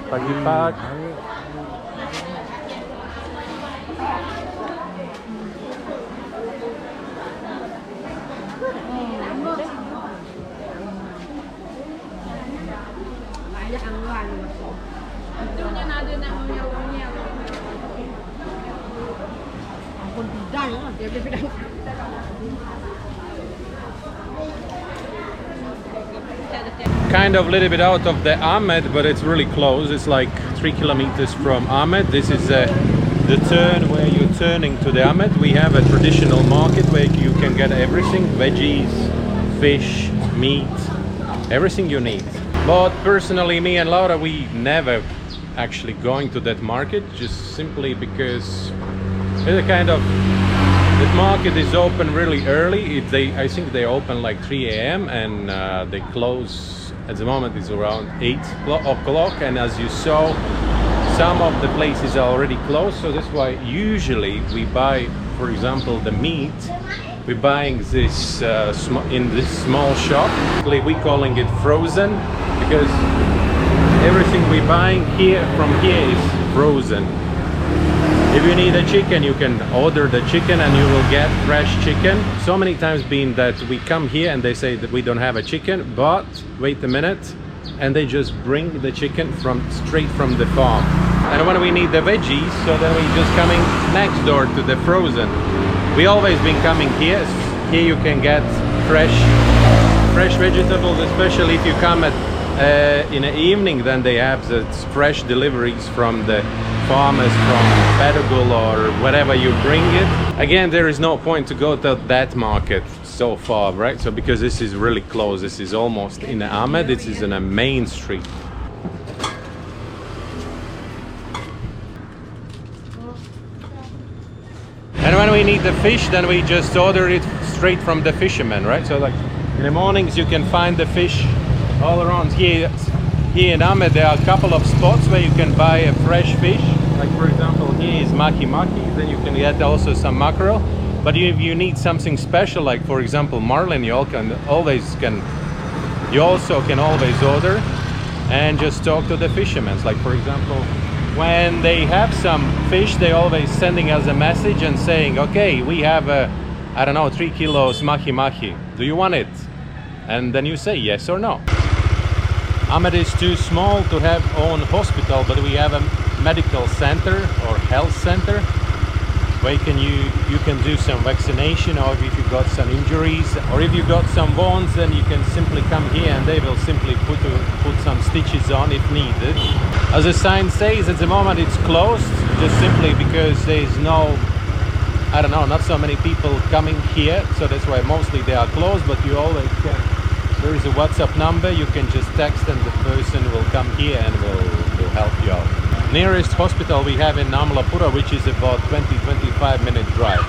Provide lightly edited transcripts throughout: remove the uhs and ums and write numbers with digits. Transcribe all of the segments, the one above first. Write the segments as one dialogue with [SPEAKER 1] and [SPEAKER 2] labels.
[SPEAKER 1] Pagi-pagi. Kind of a little bit out of the Amed, but it's really close. It's like 3 kilometers from Amed. This is the turn where you're turning to the Amed. We have a traditional market where you can get everything: veggies, fish, meat, everything you need. But personally, me and Laura, we never actually going to that market, just simply because it's a kind of, the market is open really early. I think they open like 3 a.m. and they close at the moment is around 8 o'clock, and as you saw, some of the places are already closed. So that's why usually we buy, for example, the meat. We're buying this in this small shop. We calling it frozen because everything we're buying from here is frozen. If you need a chicken, you can order the chicken and you will get fresh chicken. So many times been that we come here and they say that we don't have a chicken, but wait a minute, and they just bring the chicken straight from the farm. And when we need the veggies, so then we just coming next door to the frozen. We always been coming here. Here you can get fresh vegetables, especially if you come in the evening. Then they have the fresh deliveries from the farmers from Pedagul or whatever you bring it. Again, there is no point to go to that market so far, right? So because this is really close, this is almost in the Amed, this is in a main street. And when we need the fish, then we just order it straight from the fishermen, right? So like in the mornings you can find the fish all around here. Here in Amed there are a couple of spots where you can buy a fresh fish. Like for example, here is maki, then you can get also some mackerel. But if you need something special, like for example marlin, you also can always order and just talk to the fishermen. Like for example, when they have some fish, they always sending us a message and saying, okay, we have I don't know, 3 kilos maki. Do you want it? And then you say yes or no. Amed is too small to have own hospital, but we have a medical center or health center where you can do some vaccination, or if you got some injuries or if you got some wounds, then you can simply come here and they will simply put some stitches on if needed. As the sign says, at the moment it's closed, just simply because there is no, I don't know, not so many people coming here, so that's why mostly they are closed. But you always can, there is a WhatsApp number, you can just text and the person will come here and will help you out. Nearest hospital we have in Amlapura, which is about 20-25 minute drive,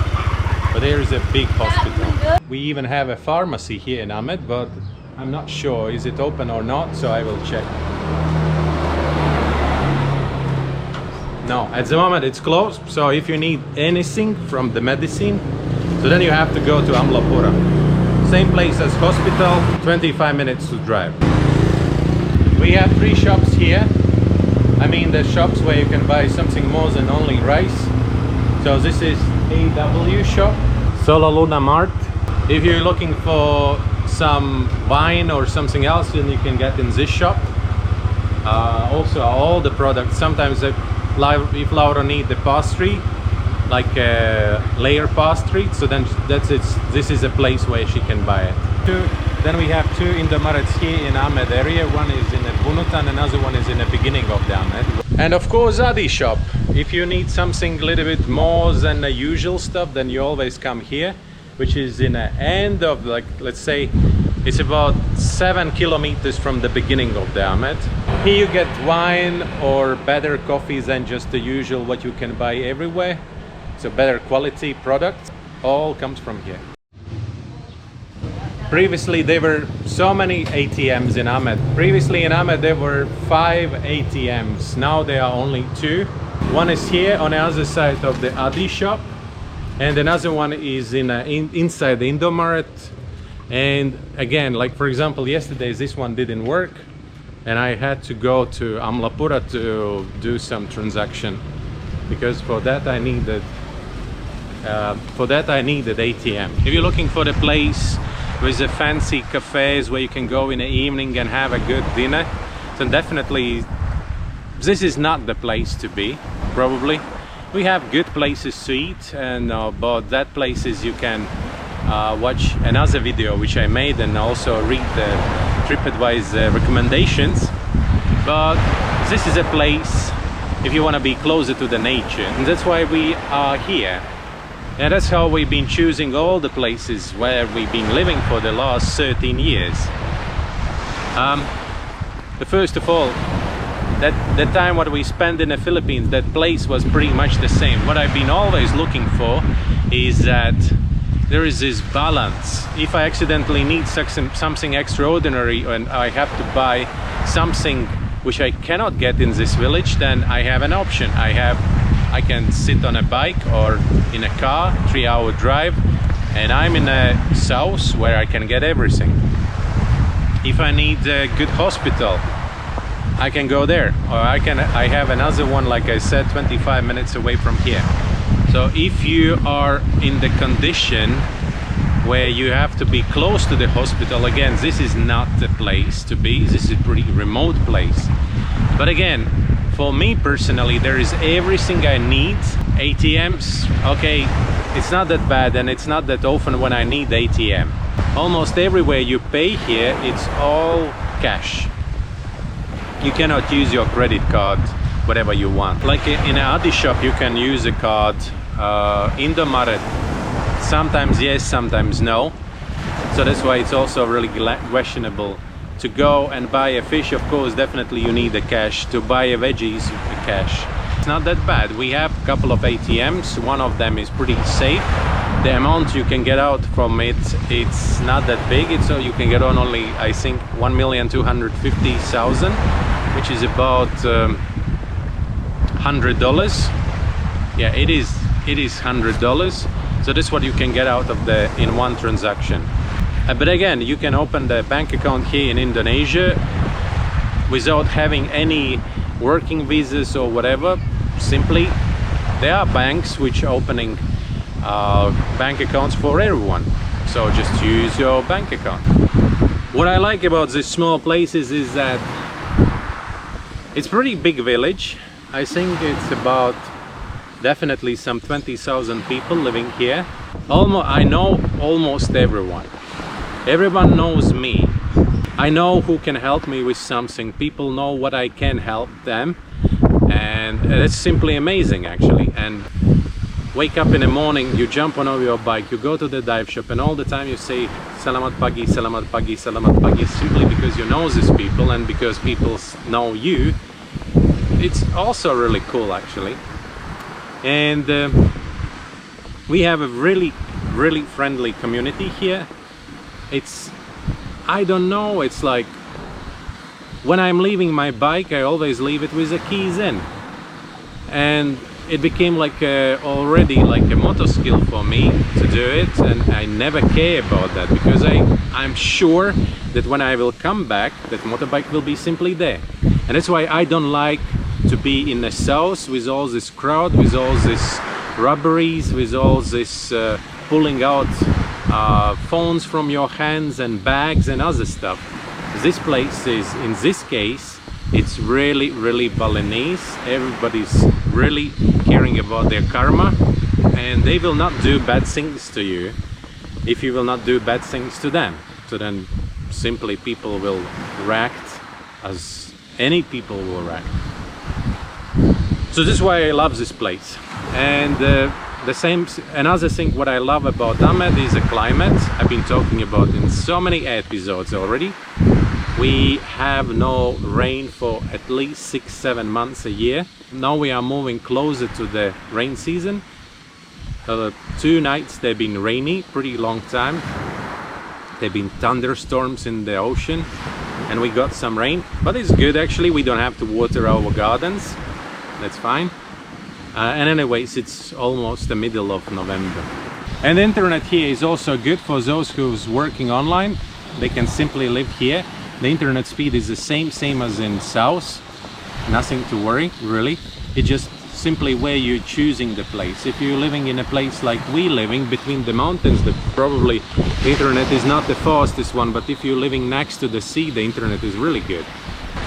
[SPEAKER 1] but there is a big hospital. We even have a pharmacy here in Amed, but I'm not sure is it open or not, so I will check. No, at the moment it's closed, so if you need anything from the medicine, so then you have to go to Amlapura. Same place as hospital, 25 minutes to drive. We have 3 shops here. I mean the shops where you can buy something more than only rice. So this is AW shop, Sola Luna Mart. If you're looking for some wine or something else, then you can get in this shop. Also all the products, sometimes if Laura need the pastry, like a layer pastry, so then this is a place where she can buy it. Then we have 2 Indomarets here in Amed area. One is in the Bunutan, another one is in the beginning of the Amed. And of course Adi shop. If you need something a little bit more than the usual stuff, then you always come here, which is in the end of, like, let's say it's about 7 kilometers from the beginning of the Amed. Here you get wine or better coffee than just the usual what you can buy everywhere. So better quality products, all comes from here. Previously there were so many ATMs in Amed. Previously in Amed there were 5 ATMs. Now there are only 2. One is here on the other side of the Adi shop, and another one is inside the Indomaret. And again, like for example, yesterday this one didn't work, and I had to go to Amlapura to do some transaction, because for that I needed ATM. If you're looking for the place with the fancy cafes where you can go in the evening and have a good dinner, then definitely this is not the place to be. Probably we have good places to eat, and but that places you can watch another video which I made, and also read the TripAdvisor recommendations. But this is a place if you want to be closer to the nature, and that's why we are here. And that's how we've been choosing all the places where we've been living for the last 13 years. First of all, that time what we spent in the Philippines, that place was pretty much the same. What I've been always looking for is that there is this balance. If I accidentally need something extraordinary and I have to buy something which I cannot get in this village, then I have an option. I can sit on a bike or in a car, 3-hour drive, and I'm in a south where I can get everything. If I need a good hospital, I can go there, or I have another one, like I said, 25 minutes away from here. So if you are in the condition where you have to be close to the hospital, again, this is not the place to be. This is a pretty remote place. But again, for me personally, there is everything I need. ATMs, okay, it's not that bad, and it's not that often when I need ATM. Almost everywhere you pay here, it's all cash. You cannot use your credit card, whatever you want. Like in an Adi shop, you can use a card. In the Maret, sometimes yes, sometimes no. So that's why it's also really questionable. To go and buy a fish, of course, definitely you need the cash. To buy a veggies, the cash. It's not that bad. We have a couple of ATMs. One of them is pretty safe. The amount you can get out from it, it's not that big. So you can get on only, I think, 1,250,000, which is about $100. Yeah, it is $100. So that's what you can get out of in one transaction. But again, you can open the bank account here in Indonesia without having any working visas or whatever. Simply, there are banks which are opening bank accounts for everyone. So just use your bank account. What I like about these small places is that it's a pretty big village. I think it's about definitely some 20,000 people living here. I know almost everyone. Everyone knows me. I know who can help me with something. People know what I can help them, and it's simply amazing actually. And wake up in the morning, you jump on your bike, you go to the dive shop, and all the time you say Selamat pagi, Selamat pagi, Selamat pagi, simply because you know these people and because people know you. It's also really cool actually. And we have a really friendly community here. I don't know, it's like when I'm leaving my bike, I always leave it with the keys in, and it became like already like a motor skill for me to do it, and I never care about that because I'm sure that when I will come back, that motorbike will be simply there. And that's why I don't like to be in the south with all this crowd, with all this robberies, with all this pulling out phones from your hands and bags and other stuff. This place is, in this case, it's really Balinese. Everybody's really caring about their karma, and they will not do bad things to you if you will not do bad things to them. So then simply people will react as any people will react. So this is why I love this place. And another thing what I love about Amed is the climate. I've been talking about in so many episodes already. We have no rain for at least 6-7 months a year. Now we are moving closer to the rain season. 2 nights they've been rainy, pretty long time. There've been thunderstorms in the ocean and we got some rain, but it's good actually. We don't have to water our gardens. That's fine. And anyways, it's almost the middle of November. And the internet here is also good for those who's working online. They can simply live here. The internet speed is the same as in south. Nothing to worry, really. It's just simply where you're choosing the place. If you're living in a place like we living between the mountains, probably the internet is not the fastest one, but if you're living next to the sea, the internet is really good.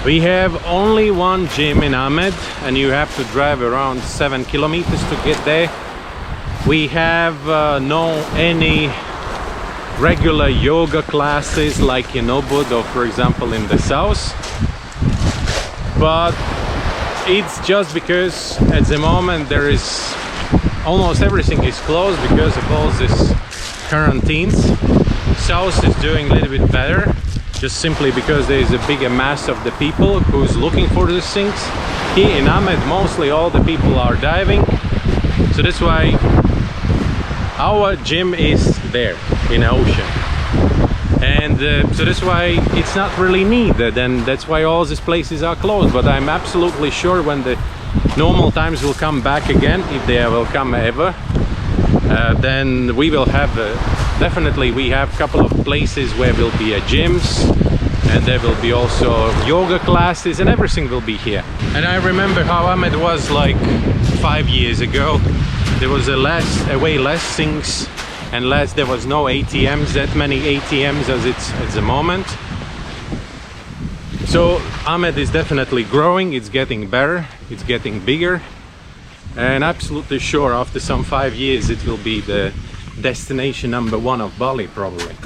[SPEAKER 1] We have only one gym in Amed and you have to drive around 7 kilometers to get there. We have any regular yoga classes like in Ubud or for example in the south, but it's just because at the moment there is almost everything is closed because of all this quarantines. South is doing a little bit better, just simply because there is a bigger mass of the people who's looking for these things. Here in Amed mostly all the people are diving, so that's why our gym is there in the ocean, and so that's why it's not really needed, and that's why all these places are closed. But I'm absolutely sure when the normal times will come back again, if they will come ever, then we will have definitely we have a couple of places where will be gyms, and there will be also yoga classes, and everything will be here. And I remember how Amed was like 5 years ago. There was way less things, and there was no ATMs, that many ATMs as it's at the moment. So Amed is definitely growing, it's getting better, it's getting bigger, and absolutely sure after some 5 years it will be the destination #1 of Bali probably.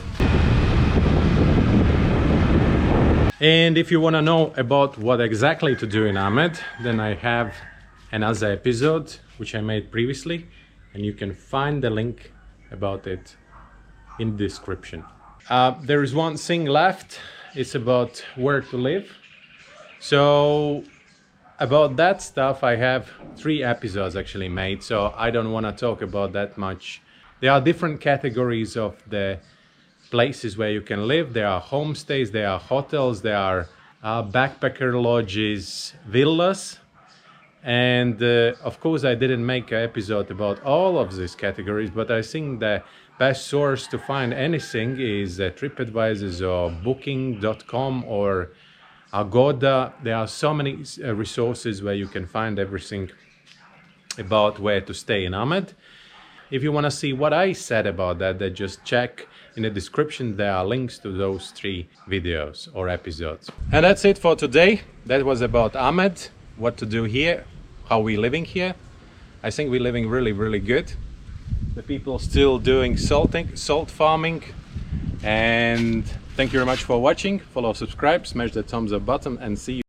[SPEAKER 1] And if you want to know about what exactly to do in Amed, then I have another episode which I made previously, and you can find the link about it in the description. There is one thing left, it's about where to live. So about that stuff I have 3 episodes actually made, so I don't want to talk about that much. There are different categories of the places where you can live. There are homestays, there are hotels, there are backpacker lodges, villas. And of course I didn't make an episode about all of these categories, but I think the best source to find anything is TripAdvisor or Booking.com or Agoda. There are so many resources where you can find everything about where to stay in Amed. If you want to see what I said about that, then just check in the description. There are links to those 3 videos or episodes. And that's it for today. That was about Amed, what to do here, how we living here. I think we're living really good. The people still doing salt farming. And thank you very much for watching. Follow, subscribe, smash the thumbs up button, and see you